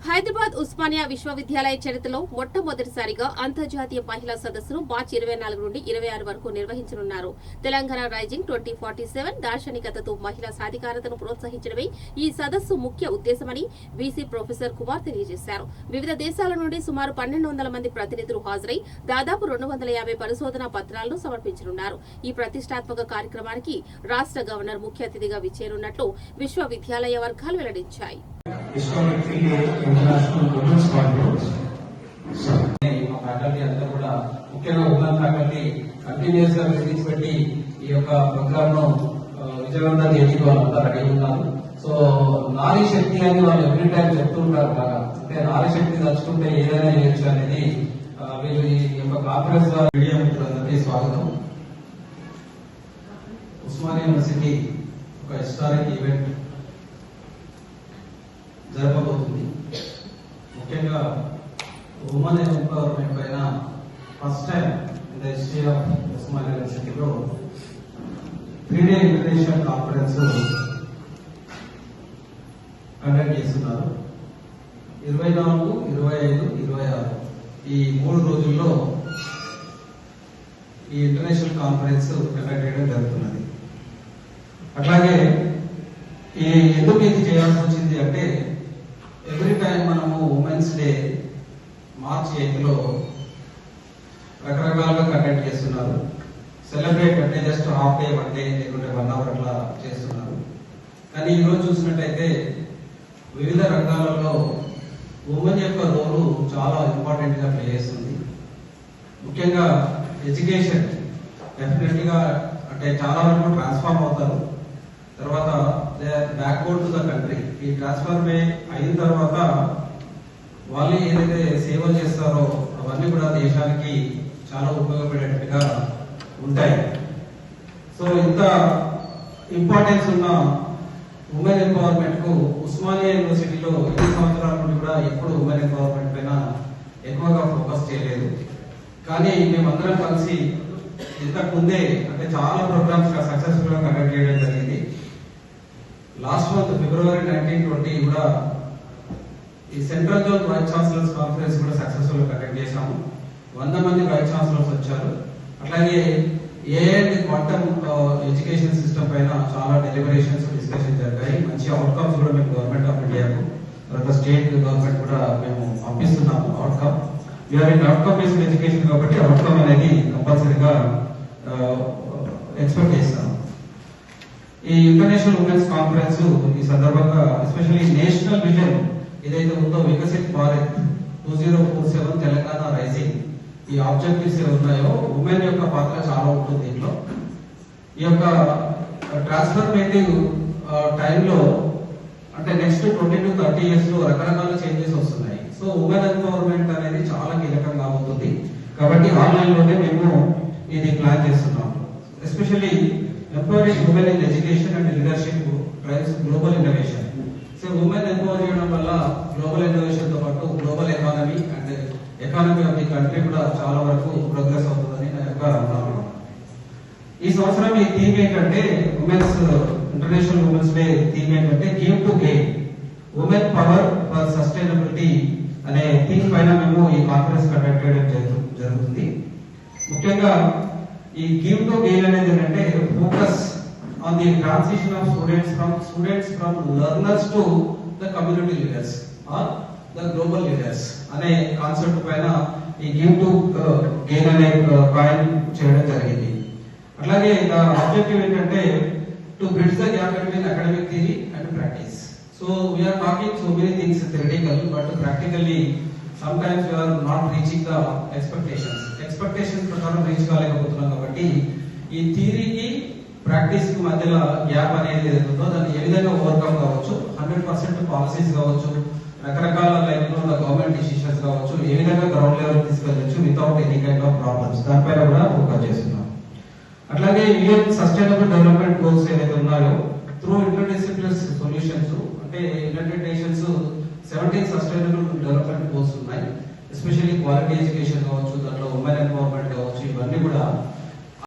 హైదరాబాద్ ఉస్మానియా విశ్వవిద్యాలయ చరిత్రలో మొట్టమొదటిసారిగా అంతర్జాతీయ మహిళా సదస్సును మార్చి 24 నుండి 26 వరకు నిర్వహించనున్నారు. తెలంగాణ రైజింగ్ 2047 దార్శనికతతో మహిళా సాధికారతను ప్రోత్సహించడమే ఈ సదస్సు ముఖ్య ఉద్దేశమని వీసీ ప్రొఫెసర్ కుమార్ తెలియజేశారు. వివిధ దేశాల నుండి సుమారు 1200 మంది ప్రతినిధులు హాజరై దాదాపు 250 పరిశోధనా పత్రాలను సమర్పించనున్నారు. ఈ ప్రతిష్టాత్మక కార్యక్రమానికి రాష్ట్ర గవర్నర్ ముఖ్య అతిథిగా విచ్చేయనున్నట్లు విశ్వవిద్యాలయ వర్గాలు వెల్లడించాయి. Historically, international women's conference. మా ఫ్యాకల్టీ అంతా కూడా ముఖ్యంగా ఉమెన్ ఫ్యాకల్టీ కంటిన్యూస్ గా విజిట్స్ పెట్టి ఈ యొక్క ప్రోగ్రామ్ ను విజయవంతం చేయడానికి వాళ్ళంతా రెడీ ఉన్నారు. సో నారీ శక్తి అని వాళ్ళు ఎవ్రీ టైం చెప్తూ ఉంటారు బాగా, అంటే నారీ శక్తి తలుచుకుంటే ఏదైనా చేయొచ్చు అనేది వీళ్ళు ఈ యొక్క కాన్ఫరెన్స్ ద్వారా మీడియా మిత్రులందరికీ స్వాగతం. ఉస్మానియా యూనివర్సిటీ ఒక హిస్టారిక్ ఈవెంట్ జరపబోతుంది. ముఖ్యంగా ఉమెన్ ఎంపవర్మెంట్ పైన first time in the history of Osmania యూనివర్సిటీలో 3-day ఇంటర్నేషనల్ కాన్ఫరెన్స్ కండక్ట్ చేస్తున్నారు. 24, 25, 26 ఈ 3 రోజుల్లో ఈ ఇంటర్నేషనల్ కాన్ఫరెన్స్ కండక్ట్ చేయడం జరుగుతున్నది. అట్లాగే ఎందుకు ఇది చేయాల్సి వచ్చింది అంటే, ఎవ్రీ టైం మనము ఉమెన్స్ డే మార్చ్ 8 రకరకాలుగా కండక్ట్ చేస్తున్నారు. సెలబ్రేట్ అంటే జస్ట్ హాఫ్ డే, 1 డే లేకుంటే 1 అవర్ అట్లా చేస్తున్నారు. కానీ ఈరోజు చూసినట్టయితే వివిధ రంగాలలో ఉమెన్ యొక్క రోలు చాలా ఇంపార్టెంట్ గా ప్లే చేస్తుంది. ముఖ్యంగా ఎడ్యుకేషన్ డెఫినెట్ గా అంటే చాలా వరకు ట్రాన్స్ఫార్మ్ అవుతారు. తర్వాత back board to the country. ఈ ట్రాన్స్ఫర్ అయిన తర్వాత వాళ్ళు ఏదైతే సేవలు చేస్తారో అవన్నీ కూడా దేశానికి చాలా ఉపయోగపడేట్టుగా ఉంటాయి. సో ఇంత ఇంపార్టెన్స్ ఉన్న ఉమెన్ ఎంపవర్మెంట్ కు ఉస్మానియా యూనివర్సిటీలో 8 సంవత్సరాల నుండి కూడా ఎప్పుడు ఉమెన్ ఎంపవర్మెంట్ పైన ఎక్కువగా ఫోకస్ చేయలేదు. కానీ మేమందరం కలిసి ఇంతకు ముందే అంటే చాలా ప్రోగ్రామ్స్ సక్సెస్ఫుల్ గా కండక్ట్ చేయడం జరిగింది. లాస్ట్ మంత్ February 1920 కూడా ఈ central zone vice chancellors conference కూడా సక్సెస్ఫుల్ గా కండక్ట్ చేశాము. 100 మంది వైస్ ఛాన్సలర్స్ వచ్చారు. అట్లాగే క్వాంటమ్ ఎడ్యుకేషన్ సిస్టమ్ పైన చాలా డెలిబరేషన్స్ డిస్కషన్ జరిగాయి. మంచి అవుట్కమ్స్ కూడా మేము గవర్నమెంట్ ఆఫ్ ఇండియాకు తర్వాత స్టేట్ గవర్నమెంట్ కూడా మేము పంపిస్తున్నాము. అవుట్కమ్ అవుట్కమ్ బేస్డ్ ఎడ్యుకేషన్ కాబట్టి అవుట్కమ్ అనేది కంపల్సరీగా ఎక్స్పెక్ట్ చేస్తాము. ఈ ఇంటర్నేషనల్ ఉమెన్స్ కాన్ఫరెన్స్ ఈ సందర్భంగా ఎస్పెషల్లీ నేషనల్ విజన్ ఏదైతే ఉందో వికసిత్ భారత్ 2047 తెలంగాణ రైజింగ్, ఈ ఆబ్జెక్టివ్స్ ఉన్నాయో ఉమెన్ యొక్క పాత్ర చాలా ఉంటుంది దీంట్లో. ఈ యొక్క ట్రాన్స్ఫర్మేటివ్ టైంలో అంటే నెక్స్ట్ 20 to 30 years లో రకరకాల చేంజెస్ వస్తున్నాయి. సో ఉమెన్ ఎంపవర్మెంట్ అనేది చాలా కీలకంగా అవుతుంది. కాబట్టి ఆన్లైన్ లోనే మేము ఇది ప్లాన్ చేస్తున్నాం. Especially empowering women in education and leadership drives global innovation. So women empower చేయడం వల్ల గ్లోబల్ ఇన్నోవేషన్ తో పాటు global economy and economy of the country కూడా చాలా వరకు ప్రోగ్రెస్ అవుతుందని నా యొక్క అనుమానం. ఈ సంవత్సరం ఈ థీమ్ ఏంటంటే women's international women's day theme ఏంటంటే give to gain women power for sustainability అనే థీమ్ పైన మేము ఈ కాన్ఫరెన్స్ కండక్ట్ చేయడం జరుగుతుంది. ముఖ్యంగా ఈ గివ్ టు గెయిన్ అనేది ఏంటంటే focus on the transition of students from learners to the community leaders or the global leaders అనే కాన్సెప్ట్ పైన ఈ గివ్ టు గెయిన్ అనే కాయిన్ చేయడం జరిగింది. అట్లాగే ఆబ్జెక్టివ్ ఏంటంటే to bridge the gap between academic theory and practice. So we are talking so many things theoretical but practically sometimes we are not reaching the expectations ప్రకారం reach కాలేకపోతున్నాం. కాబట్టి ఈ థియరీకి practice కి మధ్యలో గ్యాప్ అనేది ఏదైతుందో దాన్ని ఏ విధంగా ఓవర్కమ్ కావచ్చు, 100% పాలసీస్ కావచ్చు, రకరకాల లైన్ లో గవర్నమెంట్ డిసిషన్స్ కావచ్చు, ఏ విధంగా గ్రౌండ్ లెవెల్ తీసుకెళ్ళచ్చు without any kind of problems, దానిపైన కూడా ఫోకస్ చేస్తున్నాం. అట్లాగే యూఎన్ సస్టైనబుల్ డెవలప్మెంట్ గోల్స్ ఏవైతే ఉన్నాయో త్రూ ఇంటర్డిసిప్లినరీ సొల్యూషన్స్ అంటే United nations 17 sustainable development goals ఉన్నాయి. ఎస్పెషల్లీ క్వాలిటీ ఎడ్యుకేషన్ కావచ్చు, దాంట్లో ఉమెన్ ఎంపవర్మెంట్ కావచ్చు, ఇవన్నీ కూడా